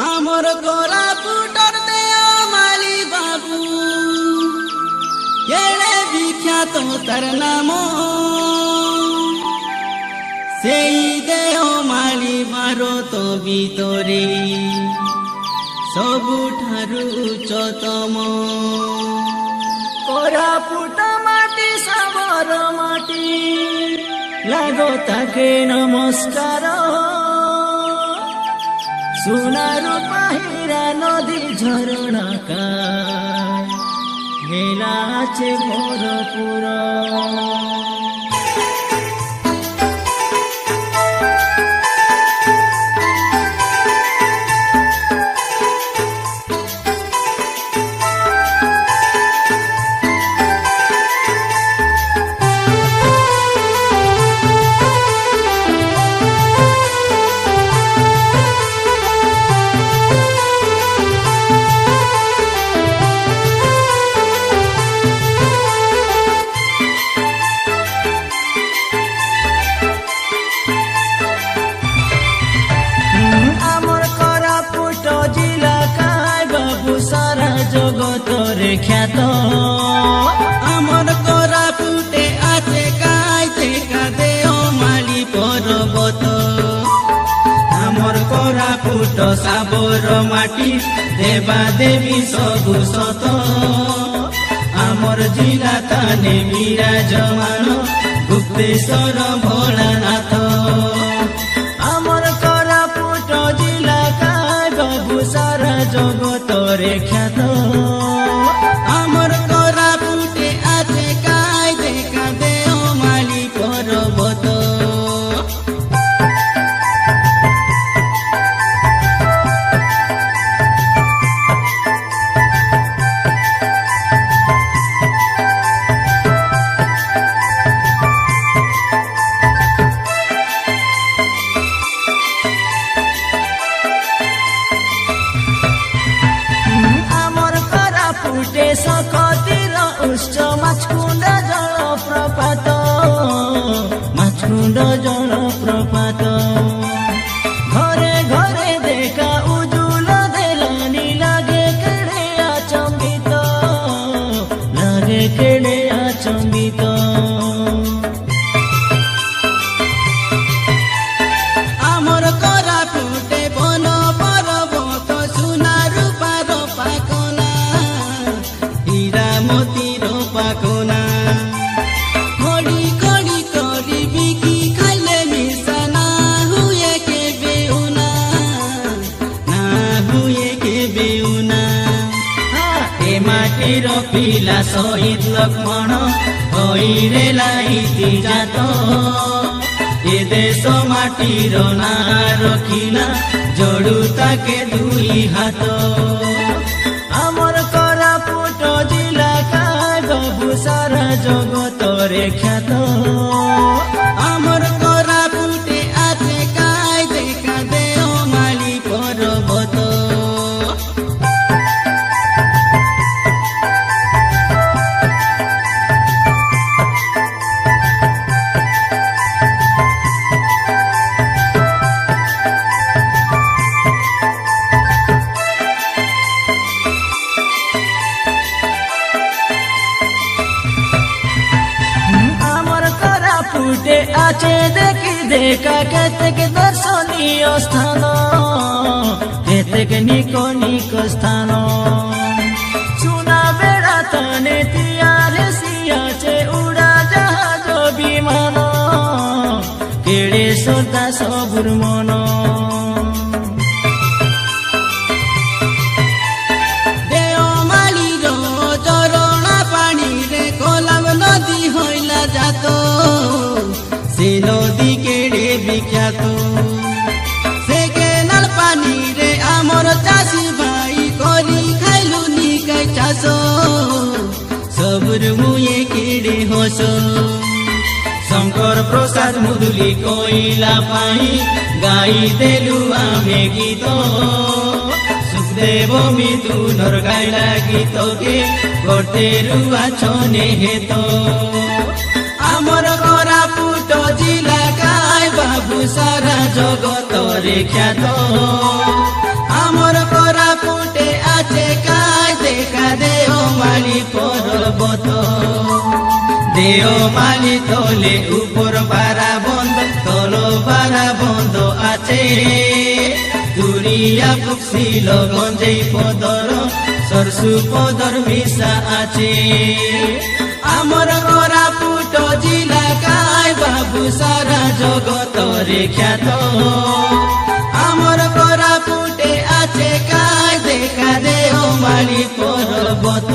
आमर कोरापुटर देओमाली बाबू एड़े विख्यात तार नाम सेई देओमाली भारत भितरे सबुठारु उच्चतम कोरापुट माटी साबर माटी लागो ताके नमस्कार सोनार पाहिरा नदी झरणा का मेला আছে ভরপুর জগতরে খ্যাত আমার কোরাপুটে আছে কাইতে কাদে ওমালি পর্বত আমার কোরাপুট সাবর মাটি দেবা দেবী সবু সত আমার জিলা তানে বিরাজমান গুপ্তেশ্বর ভোলানাথ আমার কোরাপুট জিলা কায় বাবু সারা জগতরে খ্যাত আমার কোরাপুটে আছে কাইতে কাদে ওমালি পর্বত सकतिर उच्च माछकुण्ड जलप्रपात माछकुण्ड जलप्रपात घरे घरे देखा उजुल देलानी लागे केड़े आचम्बित लागे केड़े आचम्बित आमर कोरापुटे बन पर्वत सुना रूपार पाकना मोतीर पाकोना कड़ी कड़ी करी बिकी खाइले मिसा ना हुए के बेउना ना हुए के बेउना ए माटीर पिला शहीद लक्ष्मण हईरे लाइति जात ए देश माटीर ना रखिला जोड़ू ताके दुई हाथ आमर कोरापुट जिला काय बाबू सारा जगतरे ख्यात आमर कोरापुटे আছে কাই দেখা দেওমালি পর্বত पुटे आचे देखी देखा केतेक दर्शनीय स्थान केतेक निको निको स्थान सुना बेड़ा तने तियारे सियाचे उड़ा जहाज विमान केड़े श्रद्धा सबुर मन देओमालीर झरणा पानी रे कोलाम नदी हईला जात से नदी केड़े विख्यात से केनाल पानी रे आमर चाषी भाई करी खाइलु निकै चाष सबुर मुए केड़े हस शंकर प्रसाद मुदुली कोइला पाई गाई देलु आमे गीत सुखदेव मिथुनर गाइला गीत के करते रुआ छने हेत आमर कोरापुट जिला काय बाबू सारा जगतरे ख्यात आमर দেওমালি তলে উপর বারা বন্ধ তল বারা বন্ধ আছে দুরিয়া পুকছিল গঞ্জেই পদর সরসু পদর মিশা আছে আমার কোরাপুট জিলা কায় বাবু সারা জগতরে খ্যাত আমার কোরাপুটে আছে কায় দেখা দেওমালি পর্বত